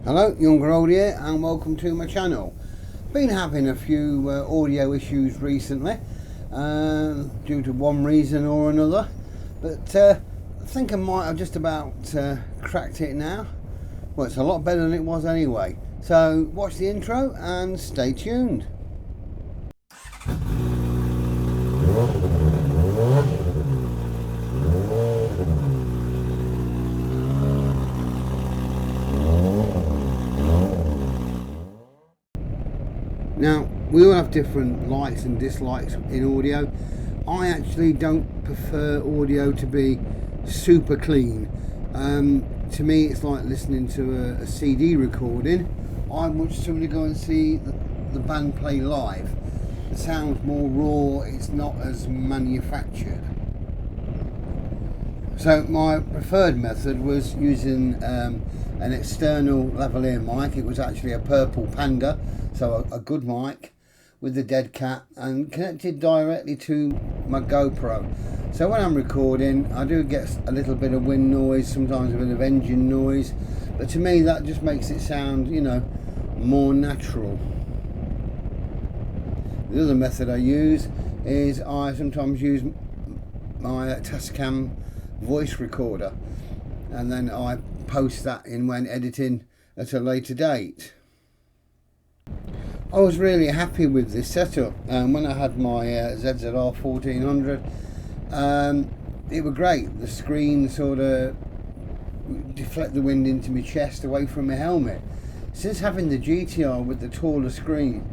Hello, Younger Old here, and welcome to my channel. Been having a few audio issues recently, due to one reason or another, but I think I might have just about cracked it now. Well, it's a lot better than it was anyway. So watch the intro and stay tuned. Now, we all have different likes and dislikes in audio. I actually don't prefer audio to be super clean. To me, it's like listening to a CD recording. I much sooner go and see the band play live. It sounds more raw, it's not as manufactured. So my preferred method was using an external lavalier mic. It was actually a Purple Panda, so a good mic with the dead cat, and connected directly to my GoPro. So when I'm recording, I do get a little bit of wind noise, sometimes a bit of engine noise, but to me that just makes it sound, you know, more natural. The other method I use is I sometimes use my Tascam voice recorder, and then I post that in when editing at a later date. I was really happy with this setup, and when I had my ZZR 1400, it was great. The screen sort of deflect the wind into my chest away from my helmet. Since having the GTR with the taller screen,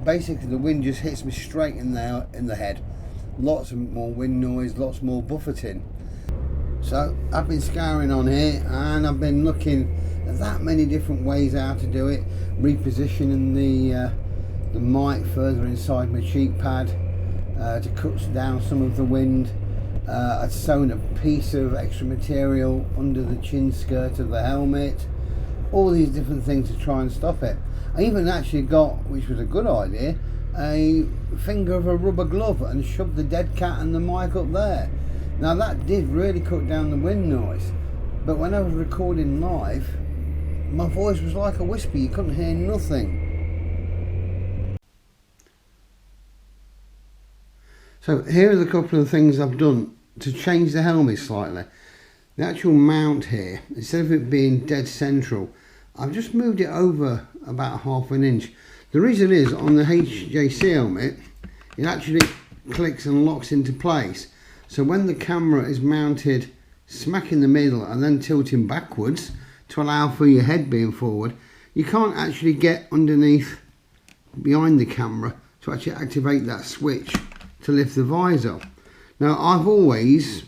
basically the wind just hits me straight in the head. Lots of more wind noise, lots more buffeting. So I've been scouring on here, and I've been looking at that many different ways how to do it. Repositioning the mic further inside my cheek pad to cut down some of the wind. I'd sewn a piece of extra material under the chin skirt of the helmet. All these different things to try and stop it. I even actually got, which was a good idea, a finger of a rubber glove and shoved the dead cat and the mic up there. Now that did really cut down the wind noise, but when I was recording live, my voice was like a whisper, you couldn't hear nothing. So here are the couple of things I've done to change the helmet slightly. The actual mount here, instead of it being dead central, I've just moved it over about half an inch. The reason is, on the HJC helmet, it actually clicks and locks into place. So when the camera is mounted smack in the middle and then tilting backwards to allow for your head being forward, you can't actually get underneath behind the camera to actually activate that switch to lift the visor. Now I've always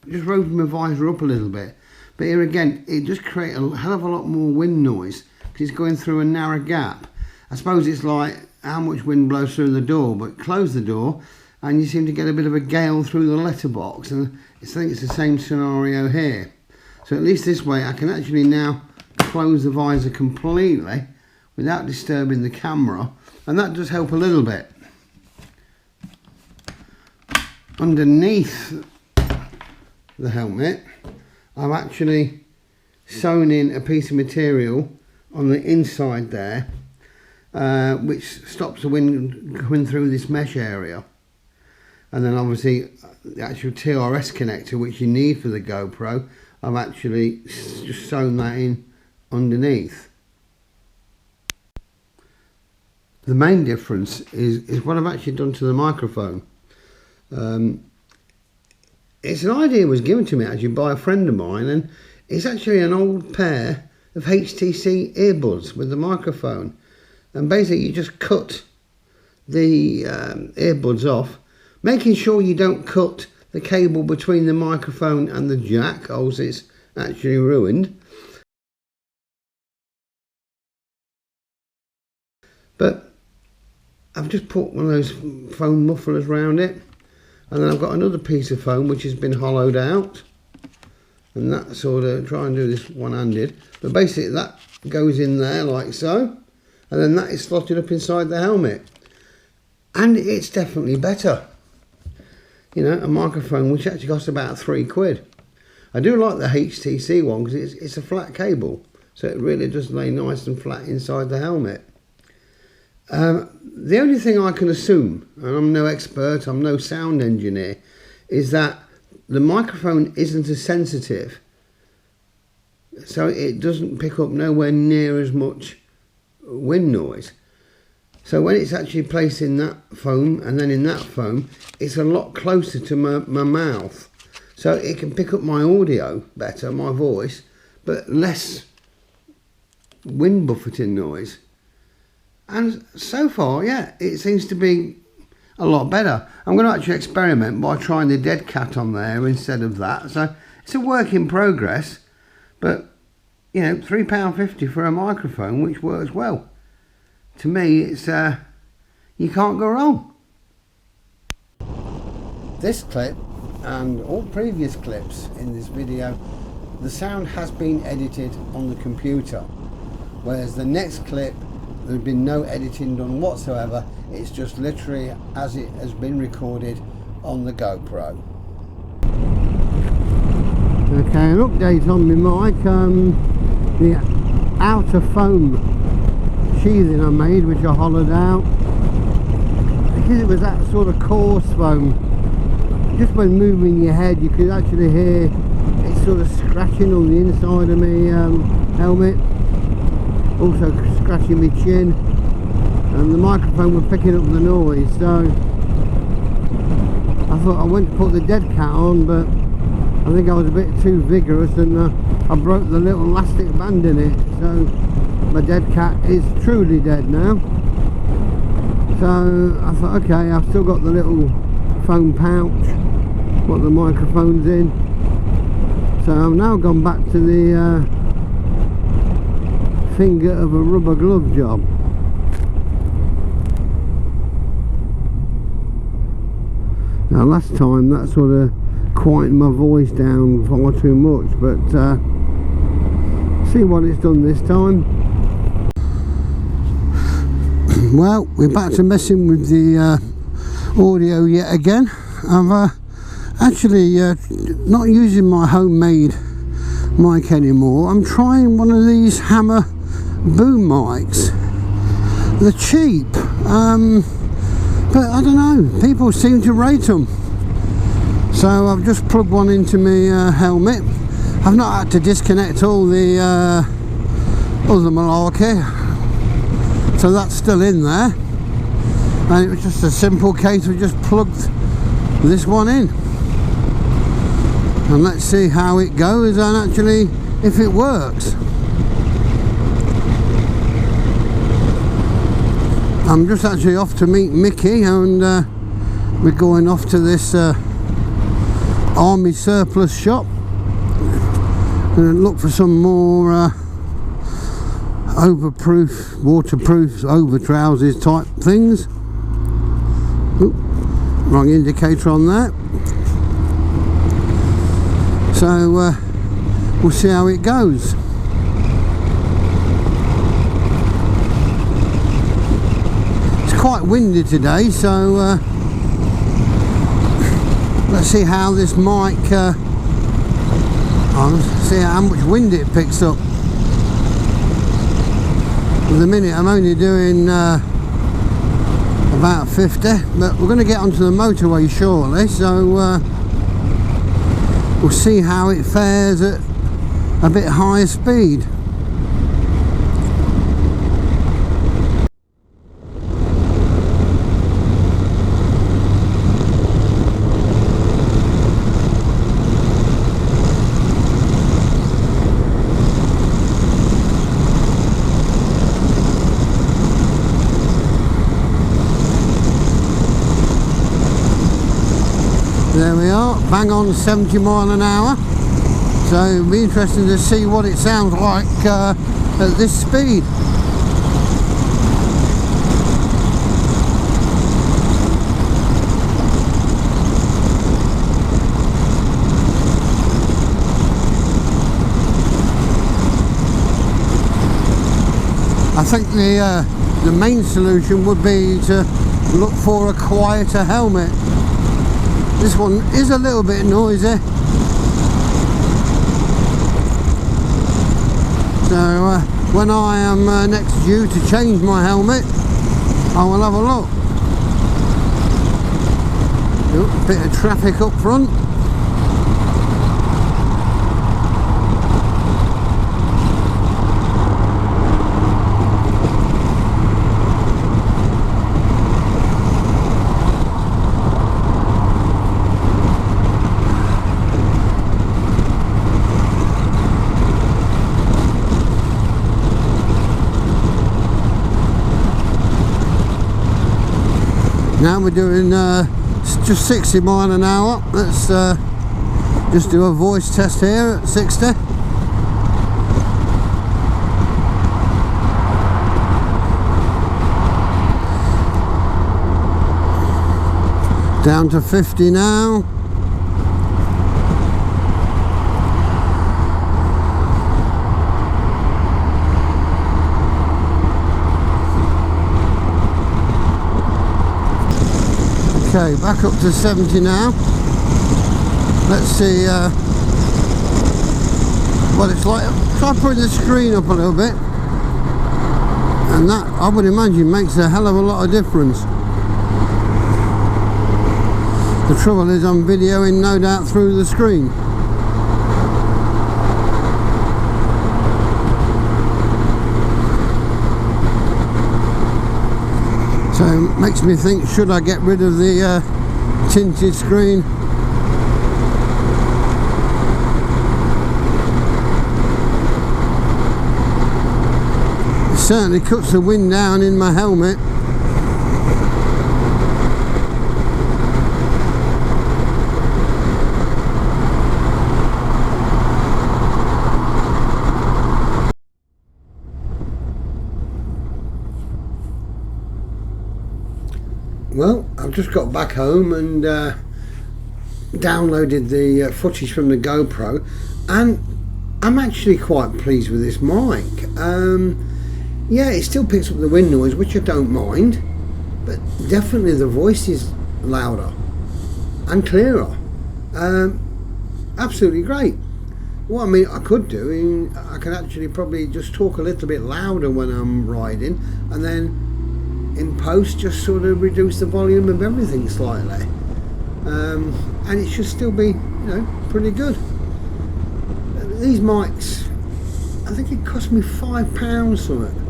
just rolled my visor up a little bit, but here again it just creates a hell of a lot more wind noise because it's going through a narrow gap. I suppose it's like how much wind blows through the door, but close the door and you seem to get a bit of a gale through the letterbox, and I think it's the same scenario here. So at least this way I can actually now close the visor completely without disturbing the camera, and that does help a little bit. Underneath the helmet, I've actually sewn in a piece of material on the inside there, which stops the wind coming through this mesh area. And then obviously the actual TRS connector, which you need for the GoPro, I've actually just sewn that in underneath. The main difference is what I've actually done to the microphone. It's an idea that was given to me actually by a friend of mine, and it's actually an old pair of HTC earbuds with the microphone. And basically you just cut the earbuds off, making sure you don't cut the cable between the microphone and the jack, or else it's actually ruined. But I've just put one of those foam mufflers around it, and then I've got another piece of foam which has been hollowed out, and that sort of, try and do this one-handed, but basically that goes in there like so, and then that is slotted up inside the helmet, and it's definitely better. You know, a microphone which actually costs about £3. I do like the HTC one because it's a flat cable. so it really does lay nice and flat inside the helmet. The only thing I can assume, and I'm no expert, I'm no sound engineer, is that the microphone isn't as sensitive, so it doesn't pick up nowhere near as much wind noise. So when it's actually placed in that foam and then in that foam, it's a lot closer to my mouth, so it can pick up my audio better, my voice, but less wind buffeting noise. And so far, yeah, it seems to be a lot better. I'm going to actually experiment by trying the Dead Cat on there instead of that. So it's a work in progress, but you know, £3.50 for a microphone which works well. To me, it's you can't go wrong. This clip and all previous clips in this video, the sound has been edited on the computer, whereas the next clip, there's been no editing done whatsoever. It's just literally as it has been recorded on the GoPro. Okay, an update on my mic. The outer foam sheathing I made, which I hollowed out, because it was that sort of coarse foam, just when moving your head you could actually hear it sort of scratching on the inside of my helmet, also scratching my chin, and the microphone was picking up the noise. So I thought I went to put the Dead Cat on, but I think I was a bit too vigorous and I broke the little elastic band in it, so my Dead Cat is truly dead now. So I thought, okay, I've still got the little foam pouch what the microphone's in, so I've now gone back to the finger of a rubber glove job. Now last time that sort of quietened my voice down far too much, but see what it's done this time. Well, we're back to messing with the audio yet again. I've actually not using my homemade mic anymore. I'm trying one of these Hammer boom mics. They're cheap, but I don't know, people seem to rate them. So I've just plugged one into my helmet. I've not had to disconnect all the other malarkey, so that's still in there, and it was just a simple case of just plugged this one in, and let's see how it goes and actually if it works. I'm just actually off to meet Mickey, and we're going off to this army surplus shop and look for some more overproof, waterproof over trousers type things. Oop, wrong indicator on that. So we'll see how it goes. It's quite windy today, so let's see how this mic see how much wind it picks up. At the minute I'm only doing about 50, but we're going to get onto the motorway shortly, so we'll see how it fares at a bit higher speed. There we are, bang on 70 mile an hour. So it'll be interesting to see what it sounds like at this speed. I think the main solution would be to look for a quieter helmet. This one is a little bit noisy, so So when I am next due to change my helmet, I will have a look. Ooh, bit of traffic up front. Now we're doing just 60 mile an hour. Let's just do a voice test here at 60. Down to 50 now. Okay, back up to 70 now. Let's see what it's like. Try putting the screen up a little bit, and that, I would imagine, makes a hell of a lot of difference. The trouble is I'm videoing, no doubt, through the screen. So it makes me think, should I get rid of the tinted screen? It certainly cuts the wind down in my helmet. Well, I've just got back home and downloaded the footage from the GoPro, and I'm actually quite pleased with this mic. Yeah, it still picks up the wind noise, which I don't mind, but definitely the voice is louder and clearer. Absolutely great. What I mean, I could do, I can actually probably just talk a little bit louder when I'm riding, and then in post just sort of reduce the volume of everything slightly, and it should still be, you know, pretty good. These mics, I think it cost me £5 something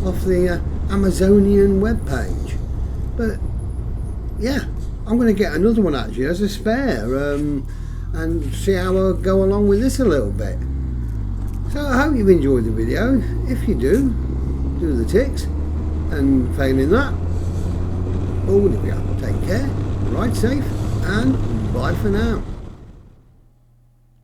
off the Amazonian webpage, but yeah, I'm going to get another one actually as a spare, and see how I go along with this a little bit. So I hope you've enjoyed the video. If you do the ticks. And failing that, all we are. Take care, ride safe, and bye for now.